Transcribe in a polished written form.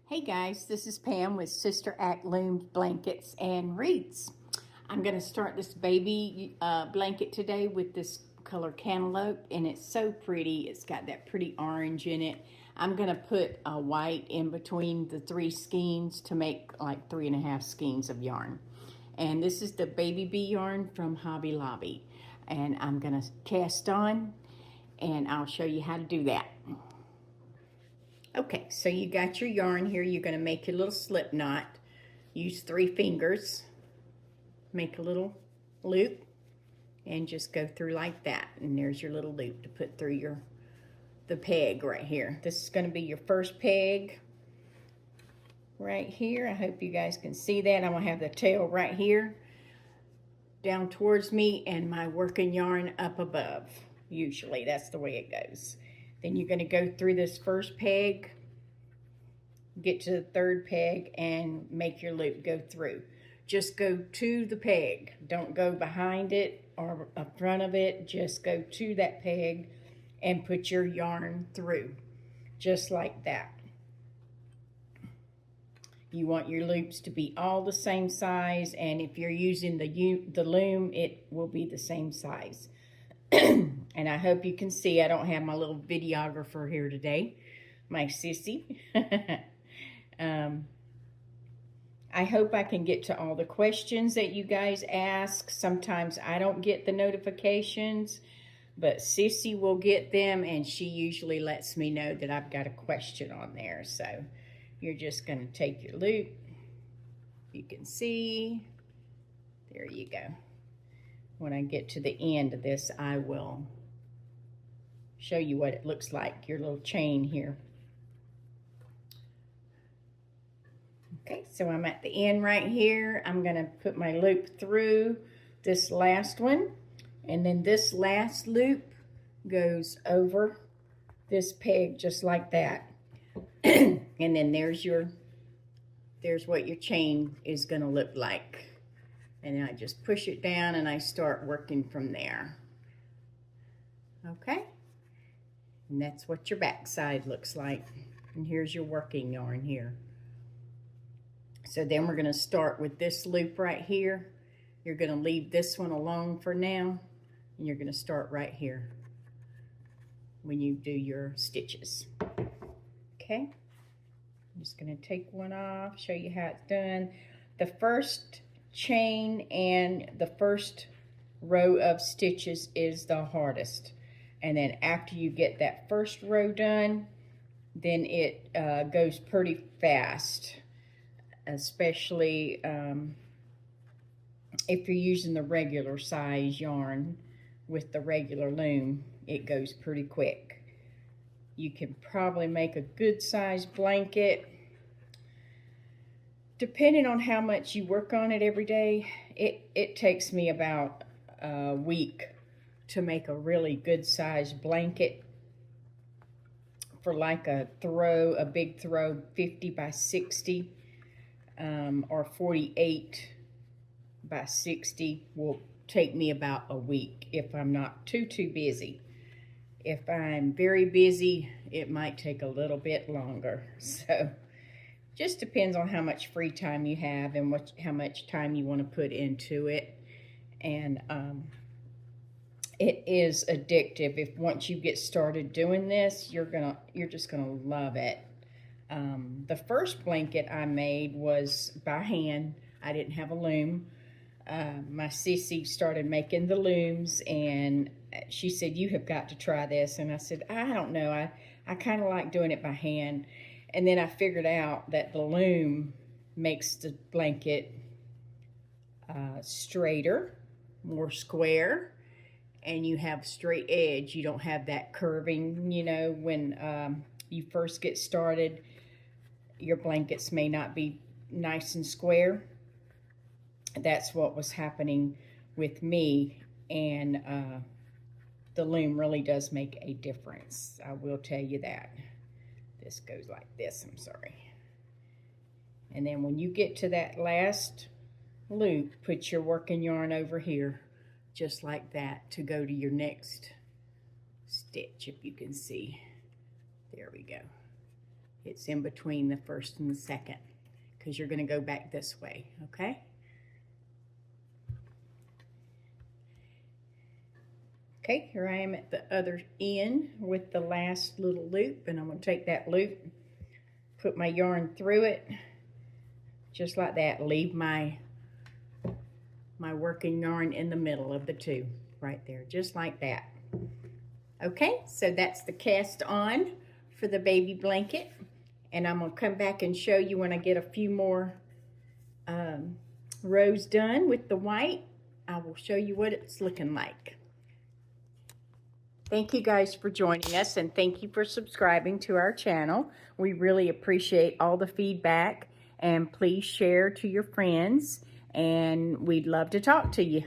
Hey guys, this is Pam with Sister Act Loom Blankets and Wreaths. I'm going to start this baby blanket today with this color cantaloupe, and it's so pretty. It's got that pretty orange in it. I'm going to put a white in between the 3 skeins to make like 3.5 skeins of yarn. And this is the baby bee yarn from Hobby Lobby. And I'm going to cast on, and I'll show you how to do that. Okay, so you got your yarn here. You're going to make your little slip knot. Use 3 fingers. Make a little loop and just go through like that. And there's your little loop to put through the peg right here. This is going to be your first peg right here. I hope you guys can see that. I'm going to have the tail right here down towards me and my working yarn up above. Usually that's the way it goes. Then you're going to go through this first peg, get to the 3rd peg, and make your loop go through. Just go to the peg. Don't go behind it or in front of it. Just go to that peg and put your yarn through, just like that. You want your loops to be all the same size, and if you're using the loom, it will be the same size. And I hope you can see I don't have my little videographer here today, my sissy. I hope I can get to all the questions that you guys ask. Sometimes I don't get the notifications, but Sissy will get them, and she usually lets me know that I've got a question on there. So you're just going to take your loop. You can see. There you go. When I get to the end of this, I will show you what it looks like, your little chain here. Okay, so I'm at the end right here. I'm going to put my loop through this last one, and then this last loop goes over this peg just like that. And then there's what your chain is going to look like. And then I just push it down and I start working from there. Okay? And that's what your back side looks like. And here's your working yarn here. So then we're going to start with this loop right here. You're going to leave this one alone for now. And you're going to start right here when you do your stitches. Okay? I'm just going to take one off, show you how it's done. The first chain and the first row of stitches is the hardest, and then after you get that first row done, then it goes pretty fast, especially if you're using the regular size yarn with the regular loom. It goes pretty quick. You can probably make a good size blanket. Depending on how much you work on it every day, it takes me about a week to make a really good size blanket for like a big throw, 50 by 60 or 48 by 60 will take me about a week if I'm not too how If I'm very busy, it might take a little bit longer. So just depends on how much free time you have and how much time you want to put into it. And it is addictive. If once you get started doing this, you're just gonna love it. The first blanket I made was by hand. I didn't have a loom. My sissy started making the looms, and she said, "You have got to try this." And I said, "I don't know. I kind of like doing it by hand." And then I figured out that the loom makes the blanket straighter, more square, and you have straight edge. You don't have that curving, you know, when you first get started, your blankets may not be nice and square. That's what was happening with me, and the loom really does make a difference. I will tell you that. This goes like this, I'm sorry. And then when you get to that last loop, put your working yarn over here, just like that, to go to your next stitch, if you can see. There we go. It's in between the first and the second, because you're going to go back this way, okay? Okay, here I am at the other end with the last little loop, and I'm going to take that loop, put my yarn through it, just like that. Leave my working yarn in the middle of the two, right there, just like that. Okay, so that's the cast on for the baby blanket, and I'm going to come back and show you when I get a few more rows done with the white. I will show you what it's looking like. Thank you guys for joining us, and thank you for subscribing to our channel. We really appreciate all the feedback, and please share to your friends, and we'd love to talk to you.